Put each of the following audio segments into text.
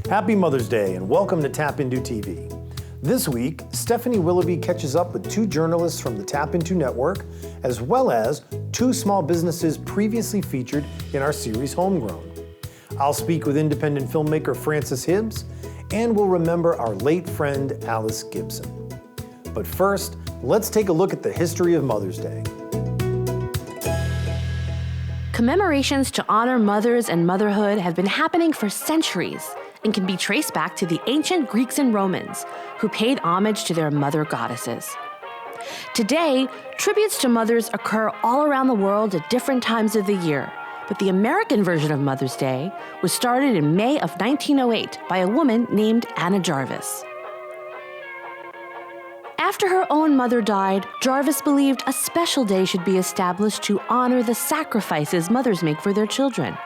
Happy Mother's Day and welcome to TAPinto TV. This week, Stephanie Willoughby catches up with two journalists from the TAPinto network, as well as two small businesses previously featured in our series Homegrown. I'll speak with independent filmmaker Francis Hibbs, and we'll remember our late friend Alice Gibson. But first, let's take a look at the history of Mother's Day. Commemorations to honor mothers and motherhood have been happening for centuries and can be traced back to the ancient Greeks and Romans, who paid homage to their mother goddesses. Today, tributes to mothers occur all around the world at different times of the year, but the American version of Mother's Day was started in May of 1908 by a woman named Anna Jarvis. After her own mother died, Jarvis believed a special day should be established to honor the sacrifices mothers make for their children.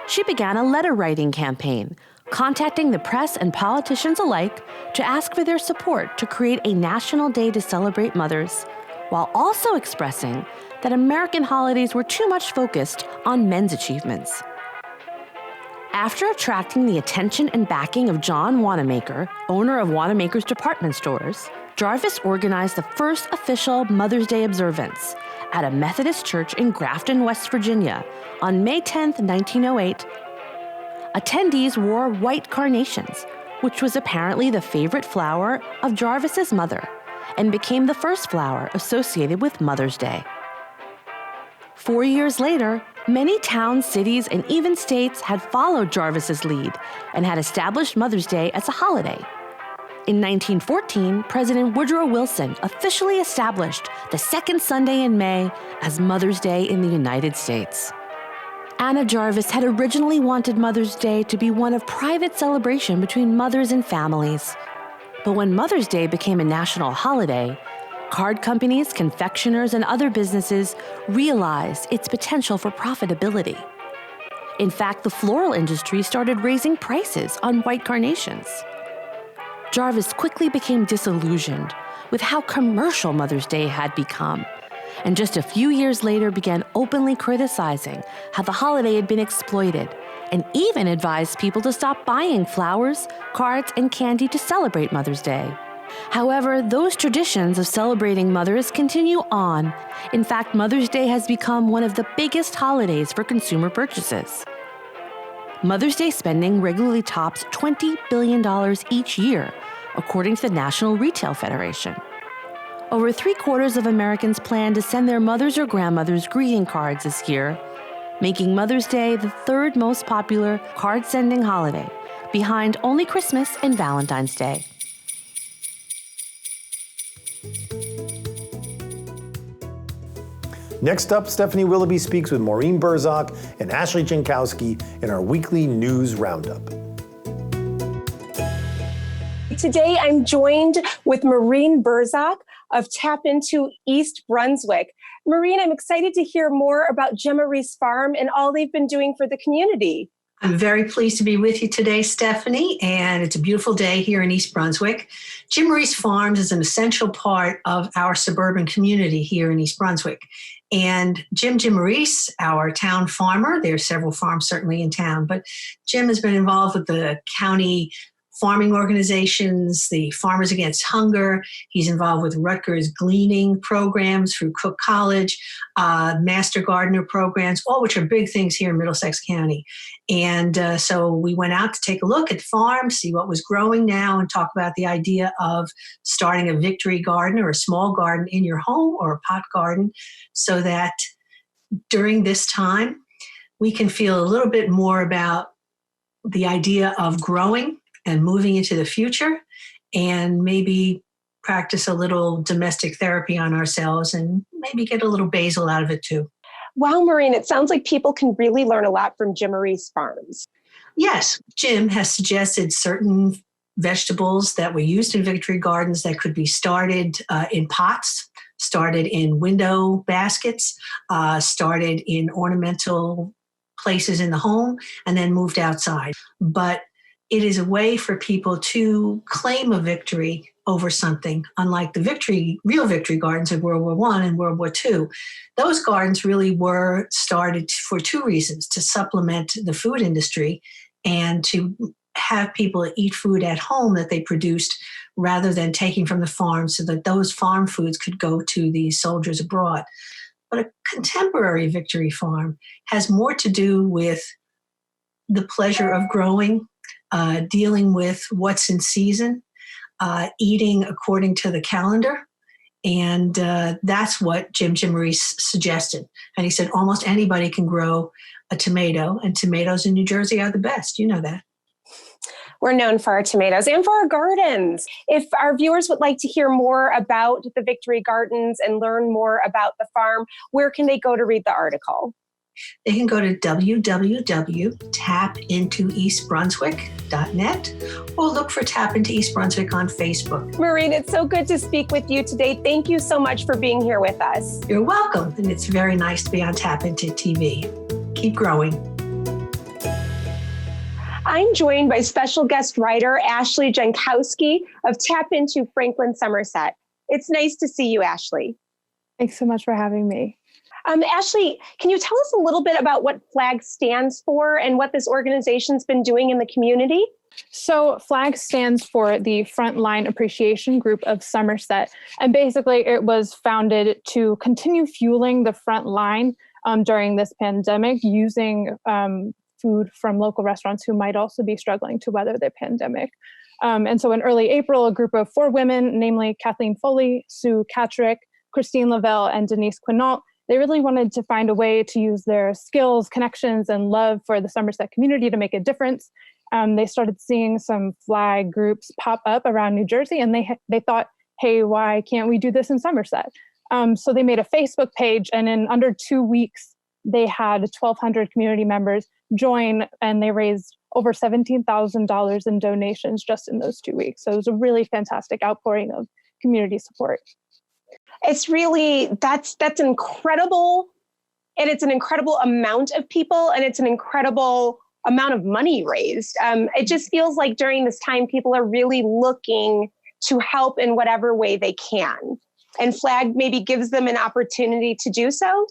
She began a letter-writing campaign, contacting the press and politicians alike to ask for their support to create a national day to celebrate mothers, while also expressing that American holidays were too much focused on men's achievements. After attracting the attention and backing of John Wanamaker, owner of Wanamaker's department stores, Jarvis organized the first official Mother's Day observance at a Methodist church in Grafton, West Virginia on May 10, 1908. Attendees wore white carnations, which was apparently the favorite flower of Jarvis's mother, and became the first flower associated with Mother's Day. 4 years later, many towns, cities, and even states had followed Jarvis's lead and had established Mother's Day as a holiday. In 1914, President Woodrow Wilson officially established the second Sunday in May as Mother's Day in the United States. Anna Jarvis had originally wanted Mother's Day to be one of private celebration between mothers and families. But when Mother's Day became a national holiday, card companies, confectioners, and other businesses realized its potential for profitability. In fact, the floral industry started raising prices on white carnations. Jarvis quickly became disillusioned with how commercial Mother's Day had become, and just a few years later began openly criticizing how the holiday had been exploited, and even advised people to stop buying flowers, cards, and candy to celebrate Mother's Day. However, those traditions of celebrating mothers continue on. In fact, Mother's Day has become one of the biggest holidays for consumer purchases. Mother's Day spending regularly tops $20 billion each year, according to the National Retail Federation. Over 3/4 of Americans plan to send their mothers or grandmothers greeting cards this year, making Mother's Day the third most popular card-sending holiday, behind only Christmas and Valentine's Day. Next up, Stephanie Willoughby speaks with Maureen Burzak and Ashley Jankowski in our weekly news roundup. Today, I'm joined with Maureen Burzak of TAPinto East Brunswick. Maureen, I'm excited to hear more about Reese Farms and all they've been doing for the community. I'm very pleased to be with you today, Stephanie, and it's a beautiful day here in East Brunswick. Reese Farms is an essential part of our suburban community here in East Brunswick. And Jim Reese, our town farmer, there are several farms certainly in town, but Jim has been involved with the county farming organizations, the Farmers Against Hunger. He's involved with Rutgers gleaning programs through Cook College, master gardener programs, all which are big things here in Middlesex County. And so we went out to take a look at the farm, see what was growing now, and talk about the idea of starting a victory garden or a small garden in your home or a pot garden, so that during this time we can feel a little bit more about the idea of growing and moving into the future, and maybe practice a little domestic therapy on ourselves and maybe get a little basil out of it too. Wow, Maureen, it sounds like people can really learn a lot from Reese Farms. Yes, Jim has suggested certain vegetables that were used in victory gardens that could be started in pots, started in window baskets, started in ornamental places in the home, and then moved outside. But it is a way for people to claim a victory over something, unlike the real victory gardens of World War I and World War II. Those gardens really were started for two reasons: to supplement the food industry and to have people eat food at home that they produced rather than taking from the farm, so that those farm foods could go to the soldiers abroad. But a contemporary Victory Farm has more to do with the pleasure of growing, dealing with what's in season, eating according to the calendar. And that's what Jim Reese suggested. And he said almost anybody can grow a tomato, and tomatoes in New Jersey are the best. You know that. We're known for our tomatoes and for our gardens. If our viewers would like to hear more about the Victory Gardens and learn more about the farm, where can they go to read the article? They can go to www.TAPintoEastBrunswick.net or look for TAPinto East Brunswick on Facebook. Maureen, it's so good to speak with you today. Thank you so much for being here with us. You're welcome. And it's very nice to be on TAPinto TV. Keep growing. I'm joined by special guest writer Ashley Jankowski of TAPinto Franklin, Somerset. It's nice to see you, Ashley. Thanks so much for having me. Ashley, can you tell us a little bit about what FLAG stands for and what this organization's been doing in the community? So FLAG stands for the Frontline Appreciation Group of Somerset. And basically it was founded to continue fueling the front line during this pandemic using food from local restaurants who might also be struggling to weather the pandemic. And so in early April, a group of 4 women, namely Kathleen Foley, Sue Catrick, Christine Lavelle, and Denise Quinault, they really wanted to find a way to use their skills, connections, and love for the Somerset community to make a difference. They started seeing some FLAG groups pop up around New Jersey, and they thought, hey, why can't we do this in Somerset? So they made a Facebook page, and in under 2 weeks, they had 1,200 community members join, and they raised over $17,000 in donations just in those 2 weeks. So it was a really fantastic outpouring of community support. It's really, that's incredible. And it's an incredible amount of people, and it's an incredible amount of money raised. It just feels like during this time, people are really looking to help in whatever way they can. And FLAG maybe gives them an opportunity to do so.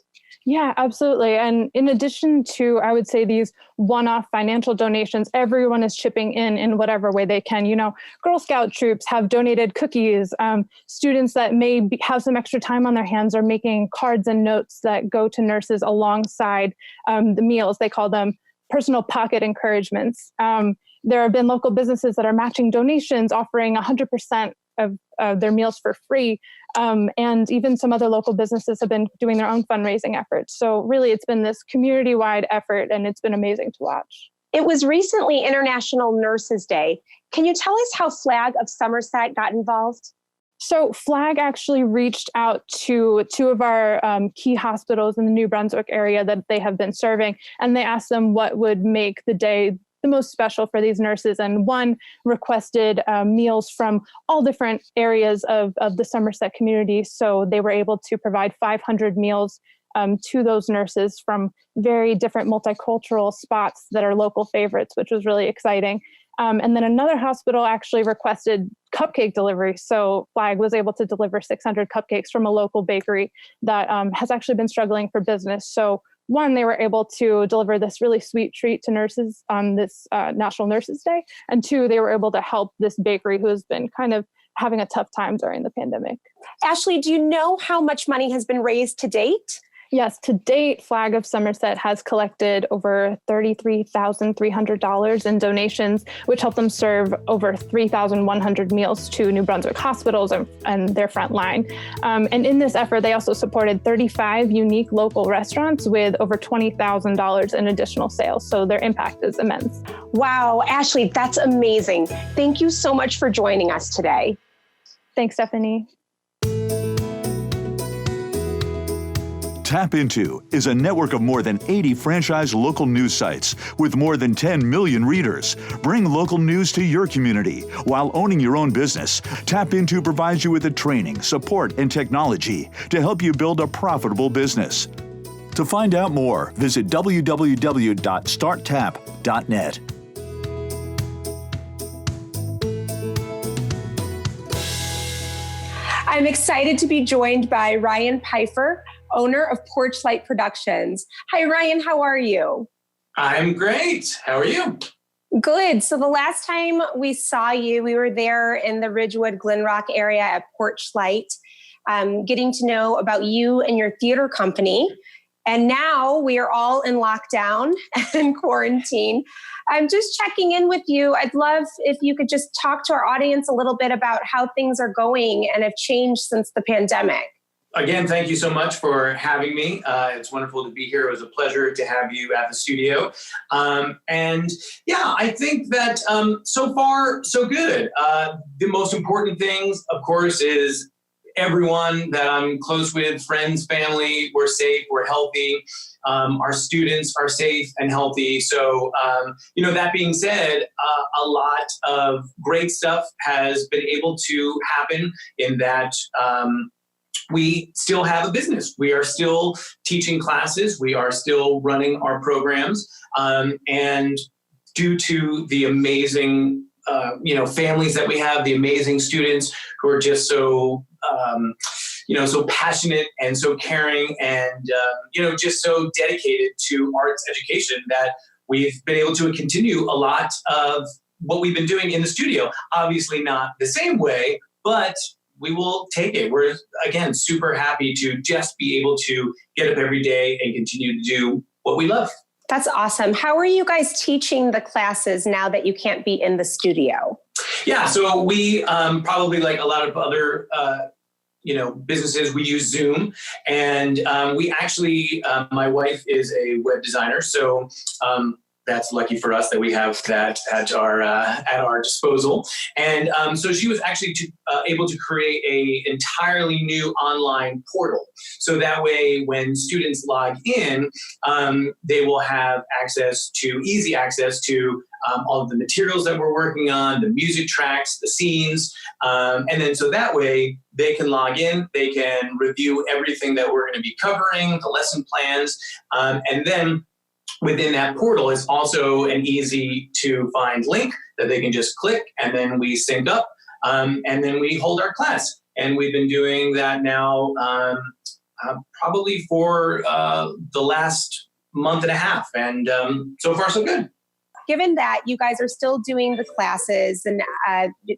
Yeah, absolutely. And in addition to, I would say, these one-off financial donations, everyone is chipping in whatever way they can. You know, Girl Scout troops have donated cookies. Students that may have some extra time on their hands are making cards and notes that go to nurses alongside the meals. They call them personal pocket encouragements. There have been local businesses that are matching donations, offering 100% of their meals for free. And even some other local businesses have been doing their own fundraising efforts. So really, it's been this community-wide effort, and it's been amazing to watch. It was recently International Nurses Day. Can you tell us how FLAG of Somerset got involved? So FLAG actually reached out to 2 of our key hospitals in the New Brunswick area that they have been serving, and they asked them what would make the day the most special for these nurses. And one requested meals from all different areas of the Somerset community. So they were able to provide 500 meals to those nurses from very different multicultural spots that are local favorites, which was really exciting. And then another hospital actually requested cupcake delivery. So FLAG was able to deliver 600 cupcakes from a local bakery that has actually been struggling for business. So one, they were able to deliver this really sweet treat to nurses on this National Nurses Day. And 2, they were able to help this bakery who has been kind of having a tough time during the pandemic. Ashley, do you know how much money has been raised to date? Yes, to date, FLAG of Somerset has collected over $33,300 in donations, which helped them serve over 3,100 meals to New Brunswick hospitals and their front line. And in this effort, they also supported 35 unique local restaurants with over $20,000 in additional sales. So their impact is immense. Wow, Ashley, that's amazing. Thank you so much for joining us today. Thanks, Stephanie. TAPinto is a network of more than 80 franchise local news sites with more than 10 million readers. Bring local news to your community while owning your own business. TAPinto provides you with the training, support, and technology to help you build a profitable business. To find out more, visit www.starttap.net. I'm excited to be joined by Ryan Pfeiffer, owner of Porch Light Productions. Hi, Ryan. How are you? I'm great. How are you? Good. So the last time we saw you, we were there in the Ridgewood, Glenrock area at Porch Light, getting to know about you and your theater company. And now we are all in lockdown and quarantine. I'm just checking in with you. I'd love if you could just talk to our audience a little bit about how things are going and have changed since the pandemic. Again, thank you so much for having me. It's wonderful to be here. It was a pleasure to have you at the studio. And yeah, I think that so far, so good. The most important things, of course, is everyone that I'm close with, friends, family, we're safe, we're healthy. Our students are safe and healthy. So, that being said, a lot of great stuff has been able to happen in that we still have a business. We are still teaching classes. We are still running our programs. And due to the amazing, families that we have, the amazing students who are just so, so passionate and so caring and, just so dedicated to arts education that we've been able to continue a lot of what we've been doing in the studio. Obviously not the same way, but we will take it. We're, again, super happy to just be able to get up every day and continue to do what we love. That's awesome. How are you guys teaching the classes now that you can't be in the studio? Yeah, so we probably like a lot of other businesses, we use Zoom, and we actually, my wife is a web designer, so that's lucky for us that we have that at our disposal. And so she was actually able to create a entirely new online portal. So that way, when students log in, they will have easy access to all of the materials that we're working on, the music tracks, the scenes. And then so that way they can log in, they can review everything that we're going to be covering, the lesson plans, and then within that portal is also an easy to find link that they can just click, and then we sync up, and then we hold our class. And we've been doing that now probably for the last month and a half, and so far so good. Given that you guys are still doing the classes and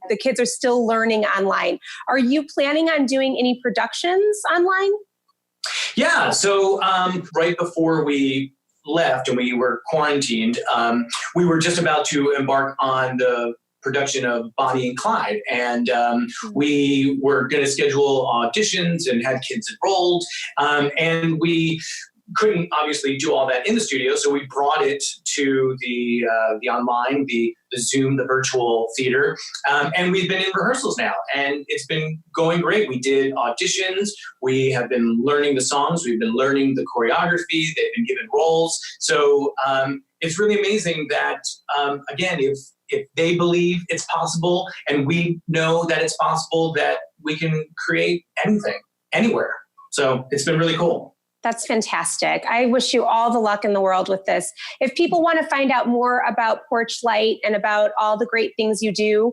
the kids are still learning online, are you planning on doing any productions online? Yeah, so right before we left and we were quarantined, we were just about to embark on the production of Bonnie and Clyde. And we were going to schedule auditions and had kids enrolled. And we couldn't obviously do all that in the studio, so we brought it to the online, the Zoom, the virtual theater, and we've been in rehearsals now, and it's been going great. We did auditions, we have been learning the songs, we've been learning the choreography, they've been given roles, so it's really amazing that, again, if they believe it's possible, and we know that it's possible, that we can create anything, anywhere. So it's been really cool. That's fantastic. I wish you all the luck in the world with this. If people want to find out more about Porch Light and about all the great things you do,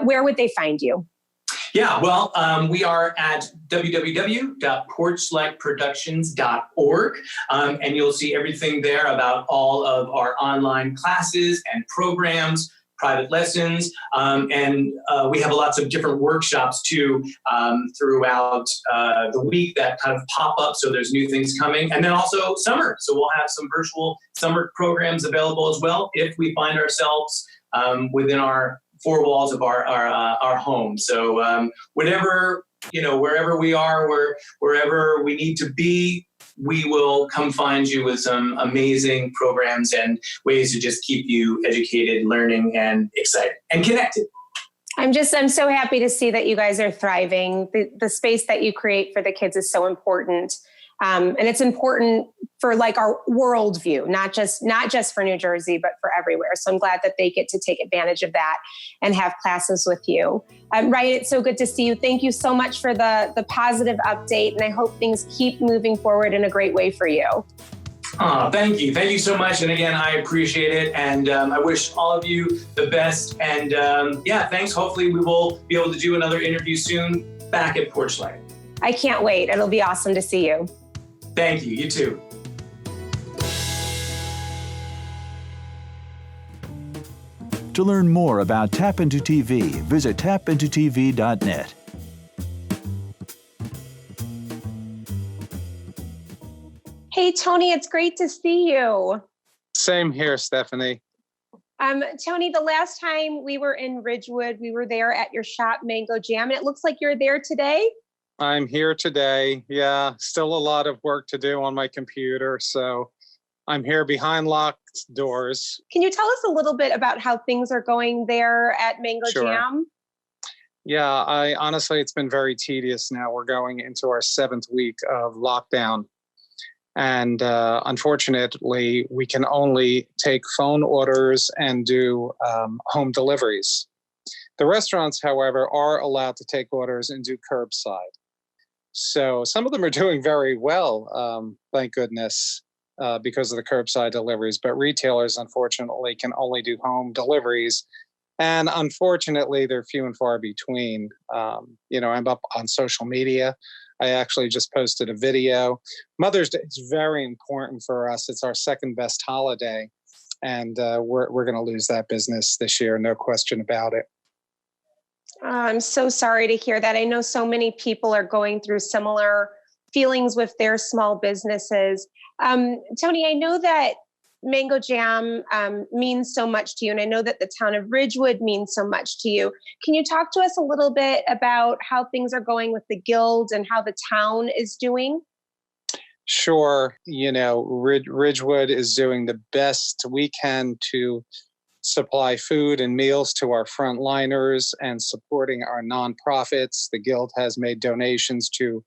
where would they find you? Yeah, well, we are at www.porchlightproductions.org, and you'll see everything there about all of our online classes and programs, private lessons, and we have lots of different workshops too throughout the week that kind of pop up, so there's new things coming. And then also summer, so we'll have some virtual summer programs available as well if we find ourselves within our four walls of our home. So wherever we are, wherever we need to be, we will come find you with some amazing programs and ways to just keep you educated, learning, and excited and connected. I'm so happy to see that you guys are thriving. The space that you create for the kids is so important. And it's important for like our worldview, not just for New Jersey, but for everywhere. So I'm glad that they get to take advantage of that and have classes with you. Ryan, it's so good to see you. Thank you so much for the positive update. And I hope things keep moving forward in a great way for you. Oh, thank you. Thank you so much. And again, I appreciate it. And I wish all of you the best. And thanks. Hopefully we will be able to do another interview soon back at Porch Light. I can't wait. It'll be awesome to see you. Thank you. You too. To learn more about TAPinto TV, visit TAPintoTV.net. Hey, Tony, it's great to see you. Same here, Stephanie. Tony, the last time we were in Ridgewood, we were there at your shop, Mango Jam, and it looks like you're there today. I'm here today. Yeah, still a lot of work to do on my computer, so I'm here behind locked doors. Can you tell us a little bit about how things are going there at Mango Sure. Jam? Yeah, honestly, it's been very tedious now. We're going into our 7th week of lockdown. And unfortunately, we can only take phone orders and do home deliveries. The restaurants, however, are allowed to take orders and do curbside. So some of them are doing very well, thank goodness, because of the curbside deliveries. But retailers, unfortunately, can only do home deliveries. And unfortunately, they're few and far between. I'm up on social media. I actually just posted a video. Mother's Day is very important for us. It's our second best holiday. And we're going to lose that business this year, no question about it. I'm so sorry to hear that. I know so many people are going through similar feelings with their small businesses. Tony, I know that Mango Jam means so much to you, and I know that the town of Ridgewood means so much to you. Can you talk to us a little bit about how things are going with the guild and how the town is doing? Sure. Ridgewood is doing the best we can to supply food and meals to our frontliners and supporting our nonprofits. The guild has made donations to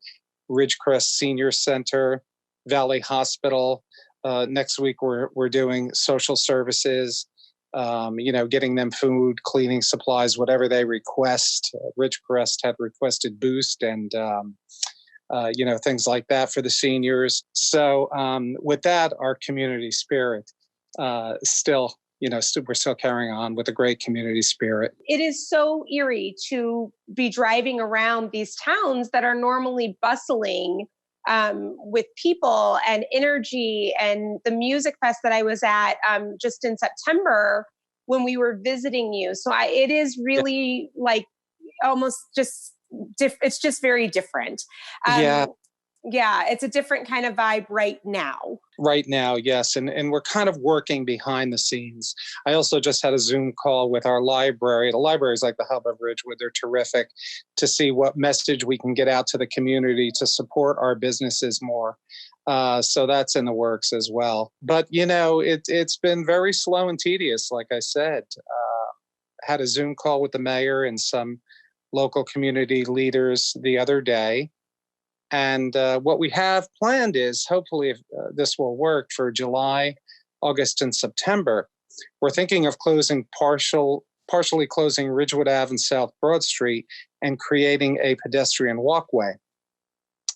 Ridgecrest Senior Center, Valley Hospital. Next week, we're doing social services, getting them food, cleaning supplies, whatever they request. Ridgecrest had requested Boost and, things like that for the seniors. So with that, our community spirit we're still carrying on with a great community spirit. It is so eerie to be driving around these towns that are normally bustling with people and energy, and the music fest that I was at just in September when we were visiting you. So it is really like almost just it's just very different. Yeah, it's a different kind of vibe right now. Right now, yes. And we're kind of working behind the scenes. I also just had a Zoom call with our library. The library is like the hub of Ridgewood. They're terrific, to see what message we can get out to the community to support our businesses more. So that's in the works as well. But, it's been very slow and tedious, like I said. Had a Zoom call with the mayor and some local community leaders the other day. And what we have planned is, hopefully, if this will work for July, August, and September, we're thinking of partially closing Ridgewood Ave and South Broad Street and creating a pedestrian walkway.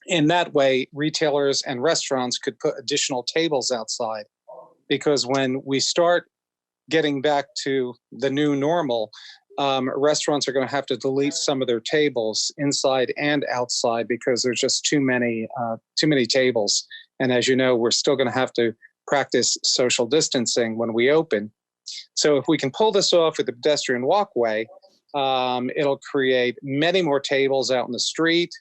In that way, retailers and restaurants could put additional tables outside, because when we start getting back to the new normal, restaurants are going to have to delete some of their tables inside and outside because there's just too many tables. And as you know, we're still going to have to practice social distancing when we open. So if we can pull this off with the pedestrian walkway, it'll create many more tables out in the street.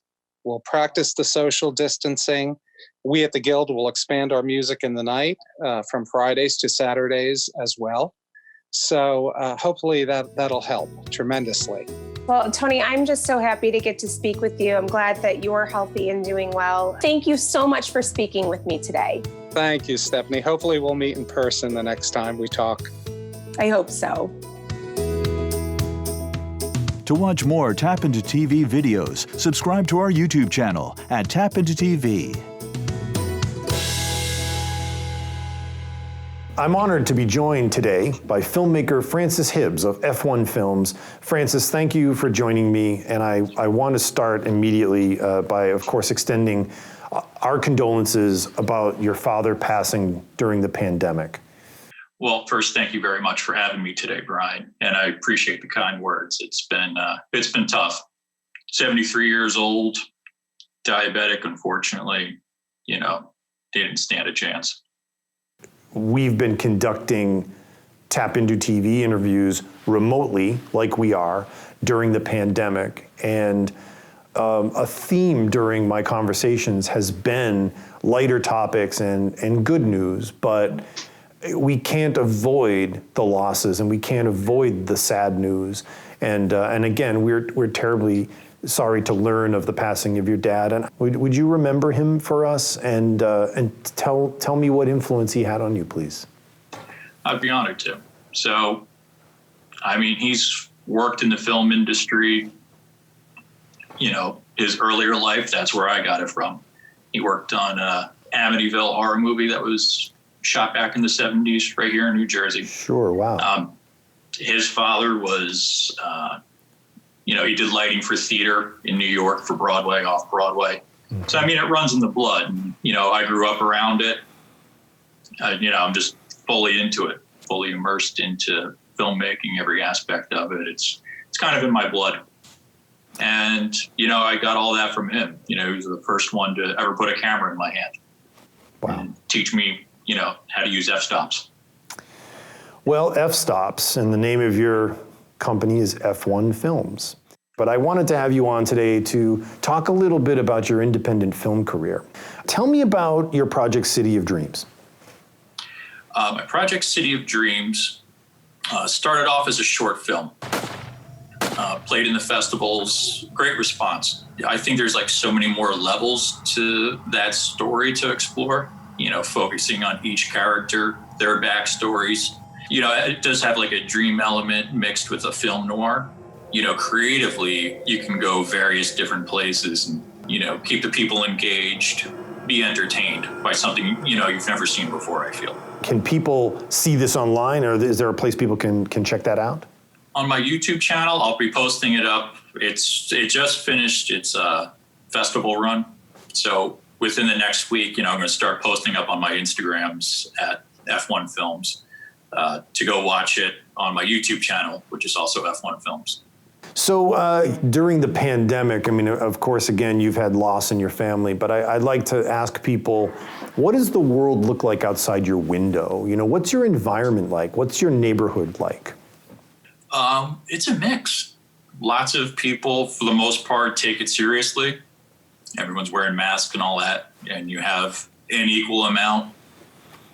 We'll practice the social distancing. We at the Guild will expand our music in the night from Fridays to Saturdays as well. So hopefully that'll help tremendously. Well, Tony, I'm just so happy to get to speak with you. I'm glad that you're healthy and doing well. Thank you so much for speaking with me today. Thank you, Stephanie. Hopefully we'll meet in person the next time we talk. I hope so. To watch more TAPinto TV videos, subscribe to our YouTube channel at TAPinto TV. I'm honored to be joined today by filmmaker Francis Hibbs of F1 Films. Francis, thank you for joining me, and I want to start immediately by, of course, extending our condolences about your father passing during the pandemic. Well, first, thank you very much for having me today, Brian, and I appreciate the kind words. It's been tough. 73 years old, diabetic, unfortunately, didn't stand a chance. We've been conducting TAPintoTV interviews remotely, like we are, during the pandemic. And a theme during my conversations has been lighter topics and good news, but we can't avoid the losses and we can't avoid the sad news. And again, we're terribly sorry to learn of the passing of your dad. And would you remember him for us and tell me what influence he had on you, please? I'd be honored to. So, I mean, he's worked in the film industry, you know, his earlier life, that's where I got it from. He worked on Amityville horror movie that was shot back in the 70s right here in New Jersey. Sure, wow. His father was, you know, he did lighting for theater in New York for Broadway, off Broadway. Mm-hmm. So, I mean, it runs in the blood. And, you know, I grew up around it. You know, I'm just fully into it, fully immersed into filmmaking, every aspect of it. It's kind of in my blood. And, you know, I got all that from him. You know, he was the first one to ever put a camera in my hand. Wow. And teach me, you know, how to use f-stops. Well, f-stops, and the name of your company is F1 Films. But I wanted to have you on today to talk a little bit about your independent film career. Tell me about your project City of Dreams. My project City of Dreams started off as a short film. Played in the festivals, great response. I think there's like so many more levels to that story to explore, you know, focusing on each character, their backstories. You know, it does have like a dream element mixed with a film noir. You know, creatively, you can go various different places and, you know, keep the people engaged, be entertained by something, you know, you've never seen before, I feel. Can people see this online, or is there a place people can check that out? On my YouTube channel, I'll be posting it up. It just finished its festival run. So within the next week, you know, I'm going to start posting up on my Instagrams at F1 Films to go watch it on my YouTube channel, which is also F1 Films. So during the pandemic, I mean, of course, again, you've had loss in your family, but I'd like to ask people, what does the world look like outside your window? You know, what's your environment like? What's your neighborhood like? It's a mix. Lots of people, for the most part, take it seriously. Everyone's wearing masks and all that, and you have an equal amount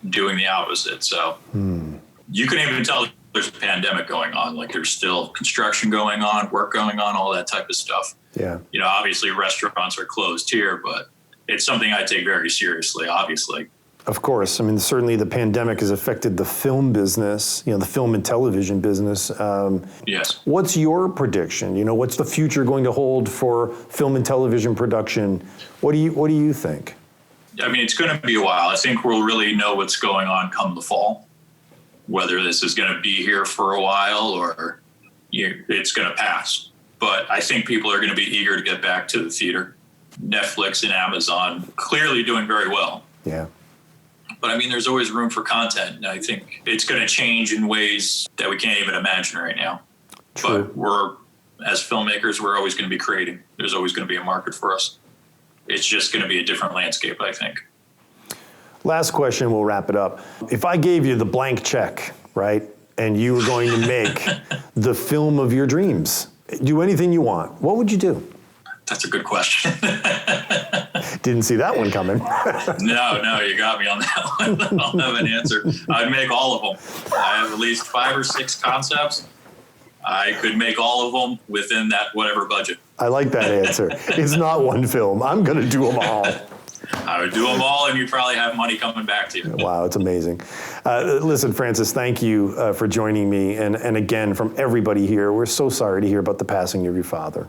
doing the opposite. So you couldn't even tell there's a pandemic going on. Like there's still construction going on, work going on, all that type of stuff. Yeah. You know, obviously restaurants are closed here, but it's something I take very seriously, obviously. Of course. I mean, certainly the pandemic has affected the film business, you know, the film and television business. Yes. What's your prediction? You know, what's the future going to hold for film and television production? What do you think? I mean, it's going to be a while. I think we'll really know what's going on come the fall, whether this is going to be here for a while or it's going to pass. But I think people are going to be eager to get back to the theater. Netflix and Amazon clearly doing very well. Yeah. But I mean, there's always room for content. And I think it's going to change in ways that we can't even imagine right now. True. But as filmmakers, we're always going to be creating. There's always going to be a market for us. It's just going to be a different landscape, I think. Last question, we'll wrap it up. If I gave you the blank check, right, and you were going to make the film of your dreams, do anything you want, what would you do? That's a good question. Didn't see that one coming. No, you got me on that one. I don't have an answer. I'd make all of them. I have at least 5 or 6 concepts. I could make all of them within that whatever budget. I like that answer. It's not one film. I'm going to do them all. I would do them all, and you'd probably have money coming back to you. Wow, it's amazing. Listen, Francis, thank you for joining me. And again, from everybody here, we're so sorry to hear about the passing of your father.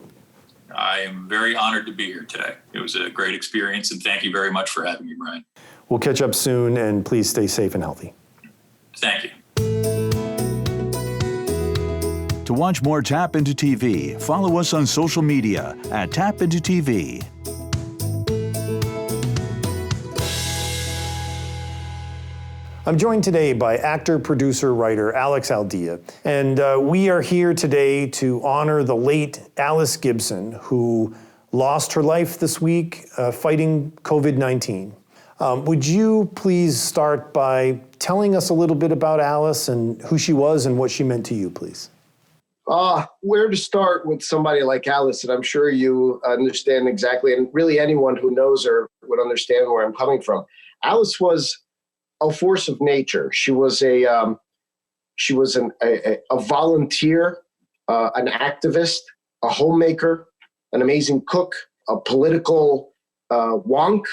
I am very honored to be here today. It was a great experience, and thank you very much for having me, Brian. We'll catch up soon, and please stay safe and healthy. Thank you. To watch more TAPintoTV, follow us on social media at TAPintoTV. I'm joined today by actor, producer, writer Alex Aldea, and we are here today to honor the late Alice Gibson, who lost her life this week fighting COVID-19. Would you please start by telling us a little bit about Alice and who she was and what she meant to you, please? Where to start with somebody like Alice, and I'm sure you understand exactly, and really anyone who knows her would understand where I'm coming from. Alice was a force of nature. She was a volunteer, an activist, a homemaker, an amazing cook, a political wonk,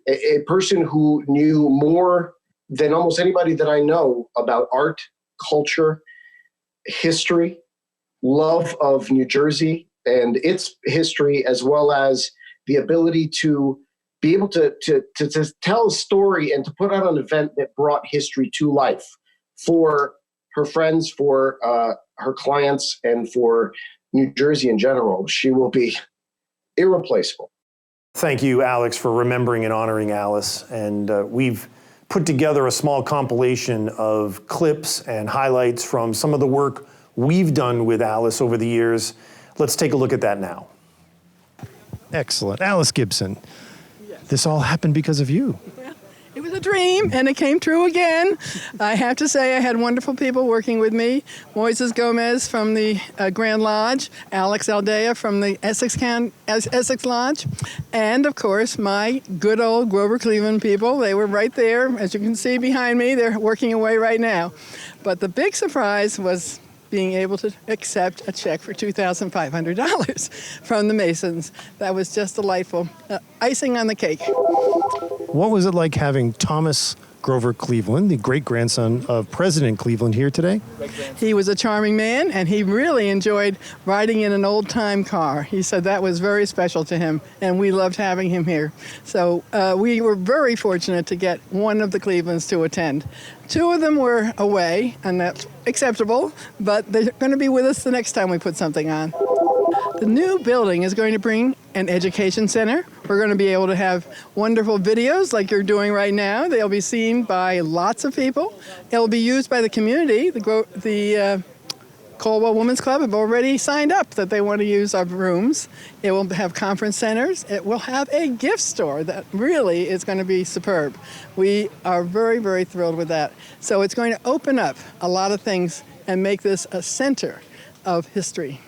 a person who knew more than almost anybody that I know about art, culture, history, love of New Jersey and its history, as well as the ability to be able to tell a story and to put out an event that brought history to life for her friends, for her clients, and for New Jersey in general. She will be irreplaceable. Thank you, Alex, for remembering and honoring Alice. And we've put together a small compilation of clips and highlights from some of the work we've done with Alice over the years. Let's take a look at that now. Excellent. Alice Gibson, this all happened because of you. It was a dream, and it came true again. I have to say I had wonderful people working with me. Moises Gomez from the Grand Lodge, Alex Aldea from the Essex Lodge, and, of course, my good old Grover Cleveland people. They were right there. As you can see behind me, they're working away right now. But the big surprise was being able to accept a check for $2,500 from the Masons. That was just delightful. Icing on the cake. What was it like having Thomas Grover Cleveland, the great-grandson of President Cleveland, here today? He was a charming man, and he really enjoyed riding in an old-time car. He said that was very special to him, and we loved having him here. So we were very fortunate to get one of the Clevelands to attend. Two of them were away, and that's acceptable, but they're going to be with us the next time we put something on. The new building is going to bring an education center. We're going to be able to have wonderful videos like you're doing right now. They'll be seen by lots of people. It'll be used by the community. The Caldwell Women's Club have already signed up that they want to use our rooms. It will have conference centers. It will have a gift store that really is going to be superb. We are very, very thrilled with that. So it's going to open up a lot of things and make this a center of history.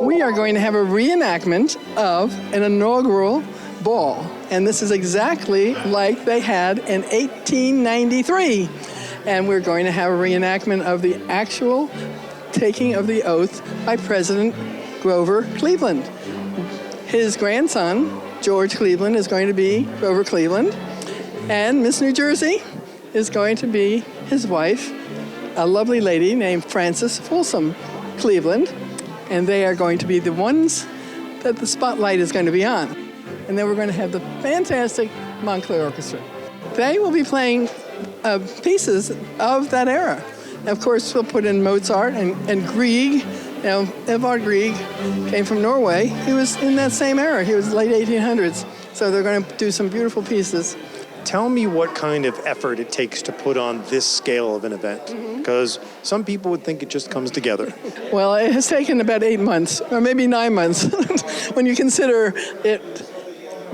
We are going to have a reenactment of an inaugural ball, and this is exactly like they had in 1893. And we're going to have a reenactment of the actual taking of the oath by President Grover Cleveland. His grandson, George Cleveland, is going to be Grover Cleveland, and Miss New Jersey is going to be his wife, a lovely lady named Francis Folsom Cleveland. And they are going to be the ones that the spotlight is going to be on. And then we're going to have the fantastic Montclair Orchestra. They will be playing pieces of that era. Of course, we'll put in Mozart and Grieg. Edvard Grieg came from Norway. He was in that same era. He was late 1800s. So they're going to do some beautiful pieces. Tell me what kind of effort it takes to put on this scale of an event, because some people would think it just comes together. Well, it has taken about 8 months, or maybe 9 months, when you consider it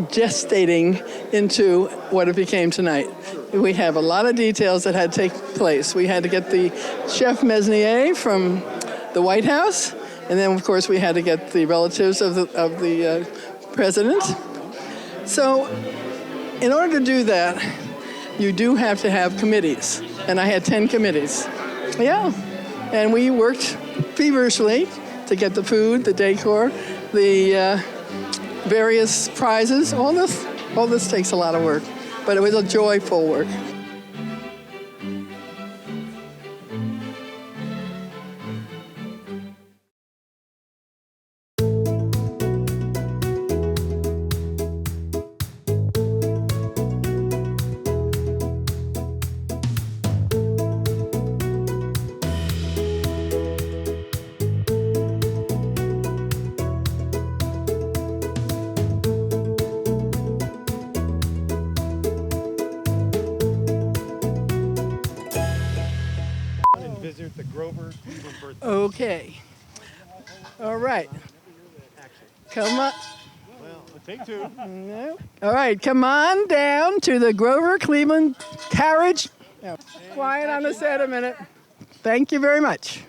gestating into what it became tonight. We have a lot of details that had to take place. We had to get the Chef Mesnier from the White House, and then, of course, we had to get the relatives of the president. So, in order to do that, you do have to have committees. And I had 10 committees. Yeah. And we worked feverishly to get the food, the decor, the various prizes. All this takes a lot of work. But it was a joyful work. The Grover Cleveland birthday. Okay. All right. Come on. Well, Take two. No. All right, come on down to the Grover Cleveland carriage. Quiet on the set a minute. Thank you very much.